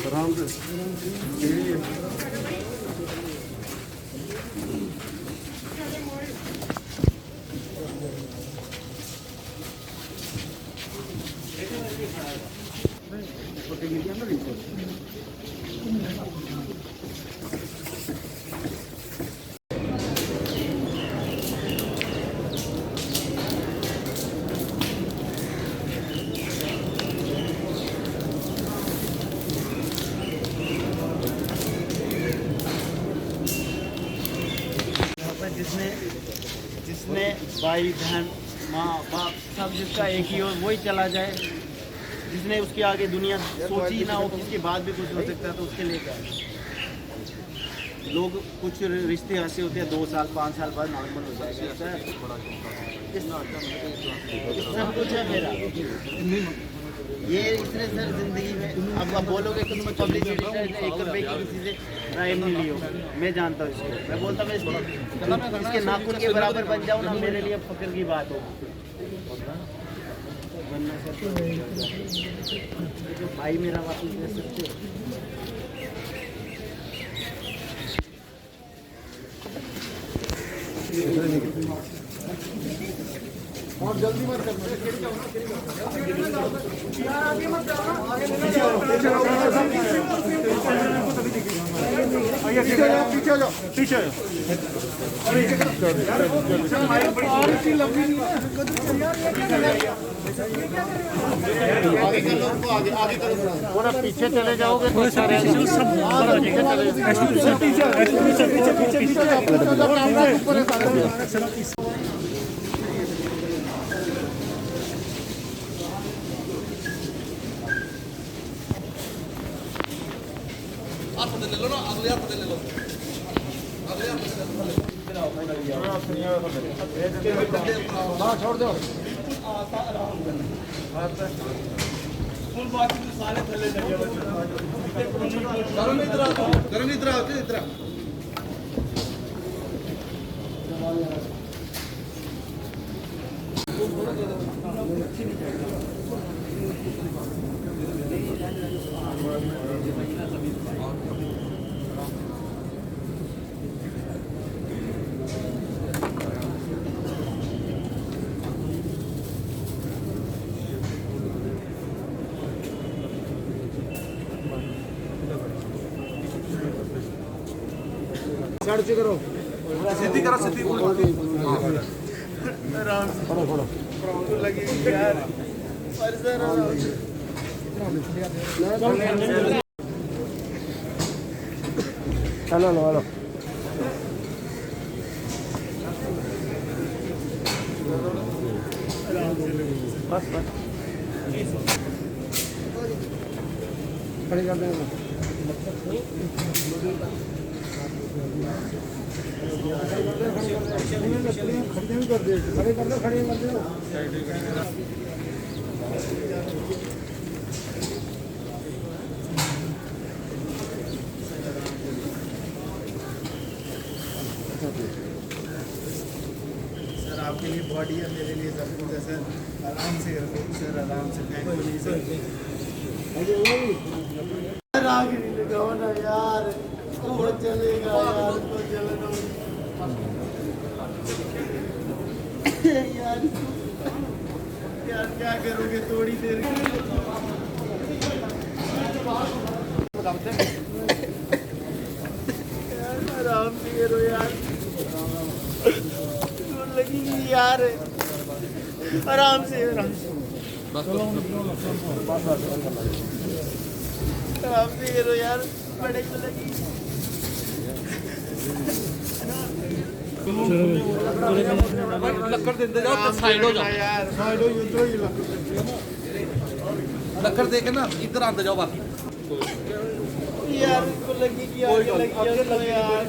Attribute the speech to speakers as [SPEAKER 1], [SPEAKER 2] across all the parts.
[SPEAKER 1] आराम से
[SPEAKER 2] जिसने जिसने भाई बहन माँ बाप सब जिसका एक ही हो वही चला जाए, जिसने उसके आगे दुनिया सोची ना हो कि इसके बाद भी कुछ हो सकता है, तो उसके लिए क्या है। लोग कुछ रिश्ते ऐसे होते हैं 2 साल 5 साल बाद नॉर्मल हो जाएगा सर। सब कुछ है मेरा ये इसने सर जिंदगी में अब बोलोगे कि तुम पब्लिसिटी से 1 रुपये की किसी से राय नहीं ली हो। मैं जानता हूँ इसको, मैं बोलता हूँ इसके नाखून के बराबर बन जाऊँ ना, मेरे लिए फक्र की बात हो। भाई मेरा वापस दे सकते हो।
[SPEAKER 1] और जल्दी मत करना, आगे मत जाओ, आगे मत जाओ, पीछे जाओ, पीछे जाओ, पीछे आगे करो, पीछे चले जाओगे तो
[SPEAKER 3] ले लो ना, अगले हाथ ले लो, अगले हाथ
[SPEAKER 1] छोड़ दो।
[SPEAKER 3] करण इधर आओ, इधर
[SPEAKER 1] साढ़े करो,
[SPEAKER 3] सीधी करो, सीधी
[SPEAKER 1] आराम से पढ़ो लगी यार। चलो लो लो बस बस खड़ी कर देंगे। खड़े भी कर दे, खड़े कर दो, खड़े कर दो।
[SPEAKER 2] सर आपके लिए बॉडी है, मेरे लिए सब कुछ है सर। आराम से रखो सर, आराम से। आग नहीं लगाओ ना यार, वो चलेगा यार, वो चलेगा यार। यार क्या करोगे थोड़ी देर के यार, आराम से करो यार, लगेगी यार, आराम से आराम से आराम से करो यार, बड़े को लगी।
[SPEAKER 3] लक्कड़ देते जाओ, साइड हो जाओ
[SPEAKER 1] यार, साइड हो तो ही
[SPEAKER 3] लक्कड़ देके ना इधर आते जाओ बाकी
[SPEAKER 2] यार। उसको लगी कि आगे लगी यार,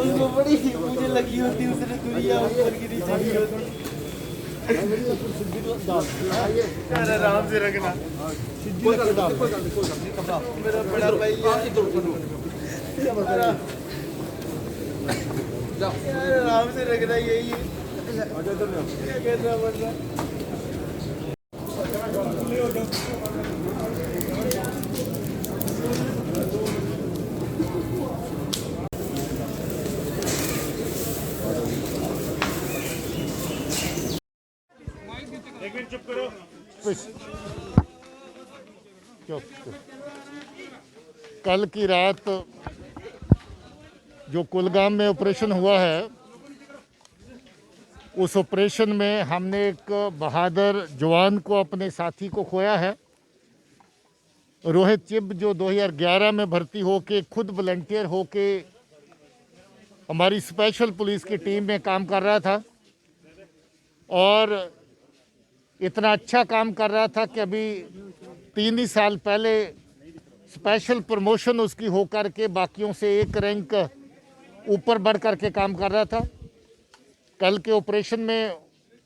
[SPEAKER 2] उसको बड़ी मुझे लगी होती, उसने दुनिया ऊपर की नीचे की होती। यार आराम से रखना, मेरा बड़ा भाई यार, आराम से रखना, यही है क्या करना पड़ रहा।
[SPEAKER 1] चुप। कल की रात जो कुलगाम में ऑपरेशन हुआ है, उस ऑपरेशन में हमने एक बहादुर जवान को, अपने साथी को खोया है। रोहित चिब, जो 2011 में भर्ती होके खुद वॉलंटियर होके हमारी स्पेशल पुलिस की टीम में काम कर रहा था और इतना अच्छा काम कर रहा था कि अभी 3 ही साल पहले स्पेशल प्रमोशन उसकी होकर के बाकियों से एक रैंक ऊपर बढ़ कर के काम कर रहा था। कल के ऑपरेशन में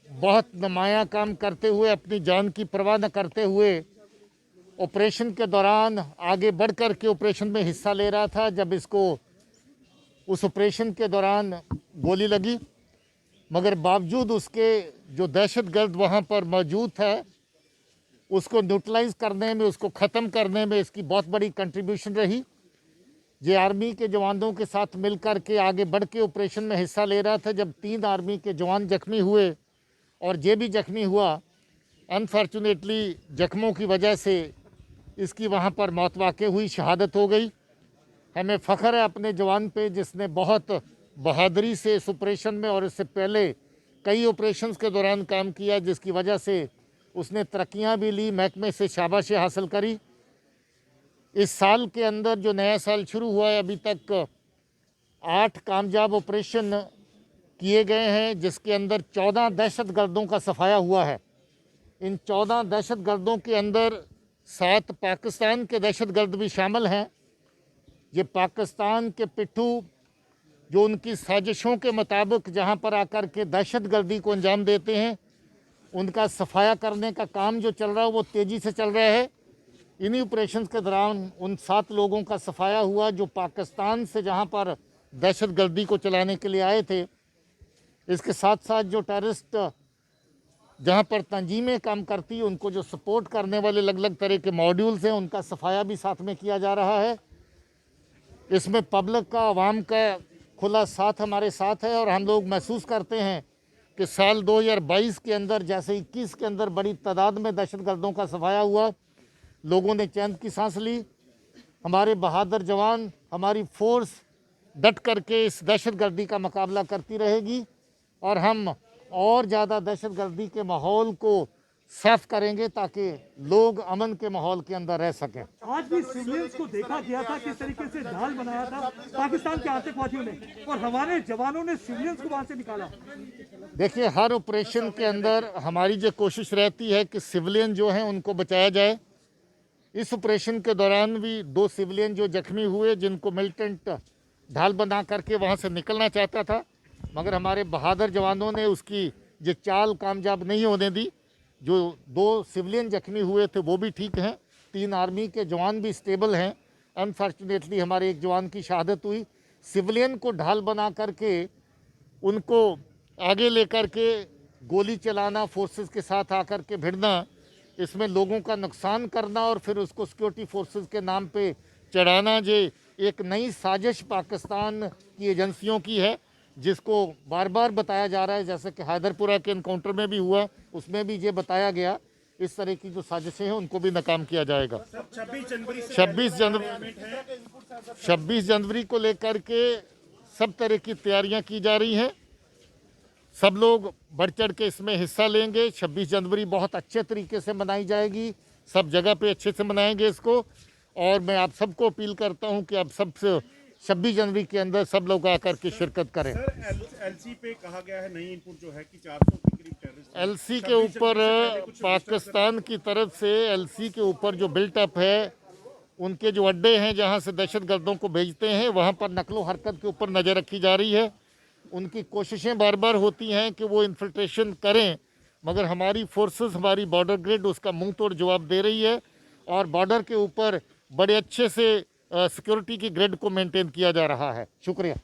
[SPEAKER 1] बहुत नुमाया काम करते हुए, अपनी जान की परवाह न करते हुए ऑपरेशन के दौरान आगे बढ़ कर के ऑपरेशन में हिस्सा ले रहा था। जब इसको उस ऑपरेशन के दौरान गोली लगी, मगर बावजूद उसके जो दहशतगर्द वहाँ पर मौजूद था, उसको न्यूट्रलाइज करने में, उसको ख़त्म करने में इसकी बहुत बड़ी कंट्रीब्यूशन रही। ये आर्मी के जवानों के साथ मिलकर के आगे बढ़ के ऑपरेशन में हिस्सा ले रहा था। जब 3 आर्मी के जवान जख्मी हुए और ये भी जख्मी हुआ, अनफॉर्चुनेटली जख्मों की वजह से इसकी वहाँ पर मौत वाक़ई हुई, शहादत हो गई। हमें फ़ख्र है अपने जवान पे, जिसने बहुत बहादुरी से इस ऑपरेशन में और इससे पहले कई ऑपरेशंस के दौरान काम किया, जिसकी वजह से उसने तरक्कियाँ भी ली, महकमे से शाबाशी हासिल करी। इस साल के अंदर जो नया साल शुरू हुआ है, अभी तक 8 कामयाब ऑपरेशन किए गए हैं, जिसके अंदर 14 दहशतगर्दों का सफाया हुआ है। इन 14 दहशतगर्दों के अंदर 7 पाकिस्तान के दहशतगर्द भी शामिल हैं। ये पाकिस्तान के पिट्ठू, जो उनकी साजिशों के मुताबिक जहाँ पर आकर के दहशतगर्दी को अंजाम देते हैं, उनका सफाया करने का काम जो चल रहा है वो तेज़ी से चल रहा है। इन्हीं ऑपरेशंस के दौरान उन 7 लोगों का सफाया हुआ जो पाकिस्तान से जहाँ पर दहशतगर्दी को चलाने के लिए आए थे। इसके साथ साथ जो टेररिस्ट जहाँ पर तंजीमें काम करती, उनको जो सपोर्ट करने वाले अलग अलग तरह के मॉड्यूल्स हैं, उनका सफाया भी साथ में किया जा रहा है। इसमें पब्लिक का, आवाम का खुला साथ हमारे साथ है और हम लोग महसूस करते हैं कि साल 2022 के अंदर जैसे 21 के अंदर बड़ी तादाद में दहशतगर्दों का सफाया हुआ, लोगों ने चैन की सांस ली। हमारे बहादुर जवान, हमारी फोर्स डट करके इस दहशतगर्दी का मुकाबला करती रहेगी और हम और ज़्यादा दहशतगर्दी के माहौल को साफ करेंगे ताकि लोग अमन के माहौल के अंदर रह सकें।
[SPEAKER 3] आज भी सिविलियंस को देखा गया था किस तरीके से ढाल बनाया था पाकिस्तान के आतंकवादियों ने, और हमारे जवानों ने सिविलियंस को वहां से निकाला।
[SPEAKER 1] देखिए, हर ऑपरेशन के अंदर हमारी जो कोशिश रहती है कि सिविलियन जो हैं उनको बचाया जाए। इस ऑपरेशन के दौरान भी 2 सिविलियन जो जख्मी हुए, जिनको मिलिटेंट ढाल बना करके वहाँ से निकलना चाहता था, मगर हमारे बहादुर जवानों ने उसकी ये चाल कामयाब नहीं होने दी। जो 2 सिविलियन जख्मी हुए थे वो भी ठीक हैं, 3 आर्मी के जवान भी स्टेबल हैं। अनफॉर्चुनेटली हमारे एक जवान की शहादत हुई। सिविलियन को ढाल बना करके उनको आगे लेकर के गोली चलाना, फोर्सेस के साथ आकर के भिड़ना, इसमें लोगों का नुकसान करना और फिर उसको सिक्योरिटी फोर्सेस के नाम पे चढ़ाना, जे एक नई साजिश पाकिस्तान की एजेंसियों की है, जिसको बार बार बताया जा रहा है। जैसे कि हैदरपुरा के इनकाउंटर में भी हुआ, उसमें भी ये बताया गया, इस तरह की जो साजिशें हैं उनको भी नाकाम किया जाएगा। 26 जनवरी को लेकर के सब तरह की तैयारियां की जा रही हैं। सब लोग बढ़ चढ़ के इसमें हिस्सा लेंगे। 26 जनवरी बहुत अच्छे तरीके से मनाई जाएगी, सब जगह पे अच्छे से मनाएंगे इसको। और मैं आप सबको अपील करता हूं कि आप सबसे 26 जनवरी के अंदर सब लोग आकर के शिरकत करें।
[SPEAKER 4] एलसी पे कहा गया है नई इनपुट जो है कि 400 के करीब टेररिस्ट
[SPEAKER 1] एलसी के ऊपर पाकिस्तान की तरफ से एलसी के ऊपर जो बिल्टअप है, उनके जो अड्डे हैं जहां से दहशतगर्दों को भेजते हैं, वहां पर नकलो हरकत के ऊपर नज़र रखी जा रही है। उनकी कोशिशें बार बार होती हैं कि वो इन्फिल्ट्रेशन करें, मगर हमारी फोर्सेस, हमारी बॉर्डर ग्रिड उसका मुंह तोड़ जवाब दे रही है और बॉर्डर के ऊपर बड़े अच्छे से सिक्योरिटी की ग्रिड को मेंटेन किया जा रहा है। शुक्रिया।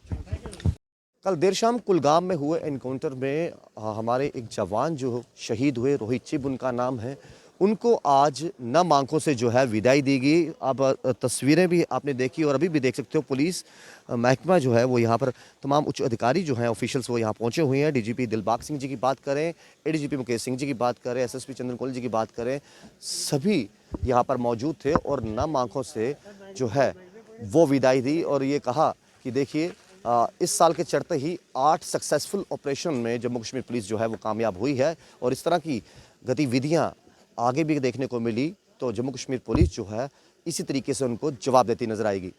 [SPEAKER 5] कल देर शाम कुलगाम में हुए एनकाउंटर में हमारे एक जवान जो शहीद हुए, रोहित चिब उनका नाम है, उनको आज नम आंखों से जो है विदाई दी गई। अब तस्वीरें भी आपने देखी और अभी भी देख सकते हो पुलिस महकमा जो है वो यहाँ पर तमाम उच्च अधिकारी जो हैं ऑफिशियल्स वो यहाँ पहुँचे हुए हैं। डीजीपी दिलबाग सिंह जी की बात करें, एडीजीपी मुकेश सिंह जी की बात करें, एसएसपी चंद्रन कोहली जी की बात करें, सभी यहाँ पर मौजूद थे और नम आंखों से जो है वो विदाई दी और ये कहा कि देखिए इस साल के चढ़ते ही 8 सक्सेसफुल ऑपरेशन में जम्मू कश्मीर पुलिस जो है वो कामयाब हुई है और इस तरह की गतिविधियाँ आगे भी देखने को मिली तो जम्मू कश्मीर पुलिस जो है इसी तरीके से उनको जवाब देती नजर आएगी।